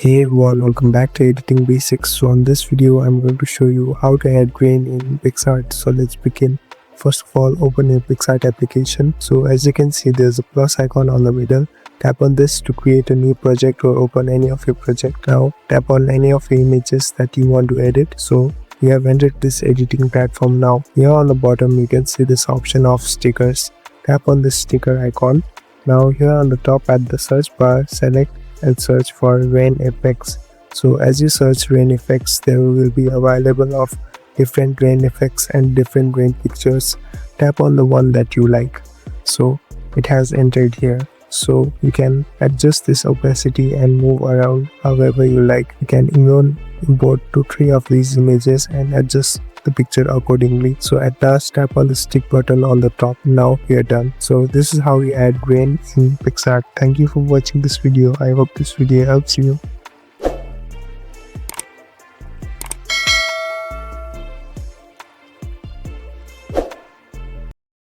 Hey everyone, welcome back to Editing Basics. So on this video, I'm going to show you how to add grain in Picsart. So let's begin. First of all, open your Picsart application. So as you can see, there's a plus icon on the middle. Tap on this to create a new project or open any of your project. Now tap on any of the images that you want to edit. So we have entered this editing platform now. Here on the bottom, you can see this option of stickers. Tap on this sticker icon. Now here on the top at the search bar, select and search for rain effects. So as you search rain effects, there will be available of different rain effects and different rain pictures. Tap on the one that you like. So it has entered here. So you can adjust this opacity and move around however you like. You can even import 2-3 of these images and adjust the picture accordingly. So at last, tap on the stick button on the top. Now we are done. So this is how we add grain in Picsart. Thank you for watching this video. I hope this video helps you.